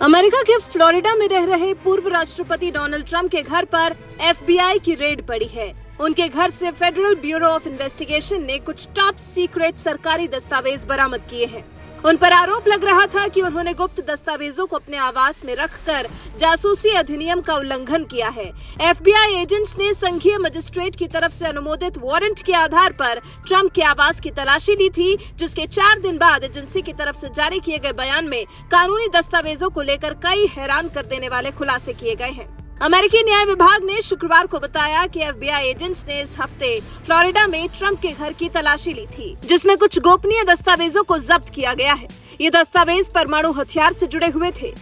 America के Florida में रह रहे पूर्व राष्ट्रपति डोनाल्ड ट्रंप के घर पर FBI की रेड पड़ी है। उनके घर से फेडरल ब्यूरो ऑफ इन्वेस्टिगेशन ने कुछ टॉप सीक्रेट सरकारी दस्तावेज बरामद किए हैं। उन पर आरोप लग रहा था कि उन्होंने गुप्त दस्तावेजों को अपने आवास में रखकर जासूसी अधिनियम का उल्लंघन किया है। FBI एजेंट्स ने संघीय मजिस्ट्रेट की तरफ से अनुमोदित वारंट के आधार पर ट्रंप के आवास की तलाशी ली थी, जिसके 4 दिन बाद एजेंसी की तरफ से जारी किए गए बयान में कानूनी दस्तावेजों को लेकर कई हैरान कर देने वाले खुलासे किए गए हैं। अमेरिकी न्याय विभाग ने शुक्रवार को बताया कि FBI एजेंट्स ने इस हफ्ते फ्लोरिडा में ट्रंप के घर की तलाशी ली थी, जिसमें कुछ गोपनीय दस्तावेजों को जब्त किया गया है। ये दस्तावेज परमाणु हथियार से जुड़े हुए थे।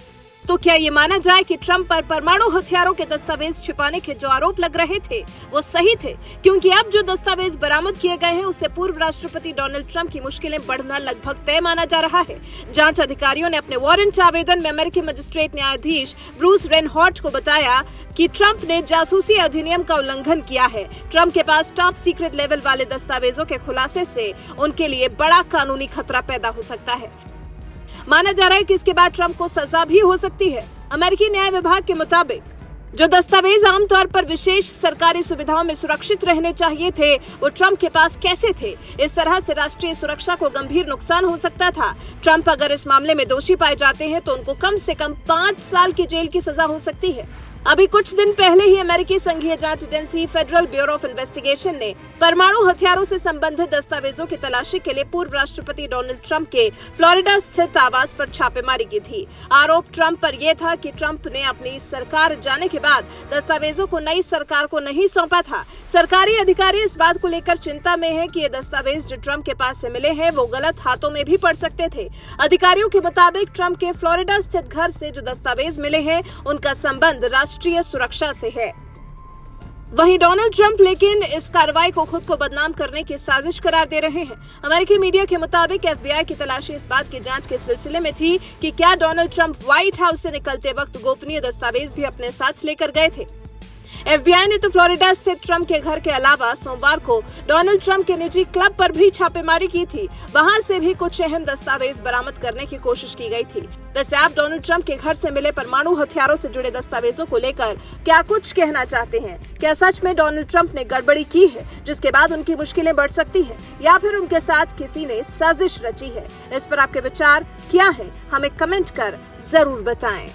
तो क्या ये माना जाए कि ट्रंप पर परमाणु हथियारों के दस्तावेज छिपाने के जो आरोप लग रहे थे वो सही थे, क्योंकि अब जो दस्तावेज बरामद किए गए हैं उससे पूर्व राष्ट्रपति डोनाल्ड ट्रंप की मुश्किलें बढ़ना लगभग तय माना जा रहा है। जांच अधिकारियों ने अपने वारंट आवेदन में अमेरिकी मजिस्ट्रेट न्यायाधीश ब्रूस रेनहॉर्ट को बताया कि ट्रंप ने जासूसी अधिनियम का उल्लंघन किया है। ट्रंप के पास टॉप सीक्रेट लेवल वाले दस्तावेजों के खुलासे से उनके लिए बड़ा कानूनी खतरा पैदा हो सकता है। माना जा रहा है कि इसके बाद ट्रंप को सजा भी हो सकती है। अमेरिकी न्याय विभाग के मुताबिक जो दस्तावेज आमतौर पर विशेष सरकारी सुविधाओं में सुरक्षित रहने चाहिए थे, वो ट्रंप के पास कैसे थे? इस तरह से राष्ट्रीय सुरक्षा को गंभीर नुकसान हो सकता था। ट्रंप अगर इस मामले में दोषी पाए जाते हैं तो उनको कम से कम 5 साल की जेल की सजा हो सकती है। अभी कुछ दिन पहले ही अमेरिकी संघीय जांच agency federal bureau of investigation ने परमाणु हथियारों से संबंधित दस्तावेजों की तलाशी के लिए पूर्व राष्ट्रपति डोनाल्ड ट्रंप के फ्लोरिडा स्थित आवास पर छापेमारी की थी। आरोप ट्रंप पर यह था कि ट्रंप ने अपनी सरकार जाने के बाद दस्तावेजों को नई सरकार को नहीं सौंपा था। सरकारी अधिकारी इस बात को लेकर चिंता में है कि ये दस्तावेज जो ट्रंप के पास से मिले हैं वो गलत हाथों में भी पड़ सकते थे। अधिकारियों के मुताबिक ट्रंप के फ्लोरिडा स्थित घर से जो दस्तावेज मिले हैं उनका संबंध राष्ट्रीय सुरक्षा से है। वहीं डोनाल्ड ट्रंप लेकिन इस कार्रवाई को खुद को बदनाम करने की साजिश करार दे रहे हैं। अमेरिकी मीडिया के मुताबिक FBI की तलाशी इस बात की जांच के सिलसिले में थी कि क्या डोनाल्ड ट्रंप व्हाइट हाउस से निकलते वक्त गोपनीय दस्तावेज भी अपने साथ लेकर गए थे। FBI ने तो फ्लोरिडा स्थित ट्रंप के घर के अलावा सोमवार को डोनाल्ड ट्रंप के निजी क्लब पर भी छापेमारी की थी। वहां से भी कुछ अहम दस्तावेज बरामद करने की कोशिश की गई थी। वैसे आप डोनाल्ड ट्रंप के घर से मिले परमाणु हथियारों से जुड़े दस्तावेजों को लेकर क्या कुछ कहना चाहते हैं? क्या सच में डोनाल्ड ट्रंप ने गड़बड़ी की है जिसके बाद उनकी मुश्किलें बढ़ सकती हैं, या फिर उनके साथ किसी ने साजिश रची है? इस पर आपके विचार क्या है? हमें कमेंट कर जरूर बताएं।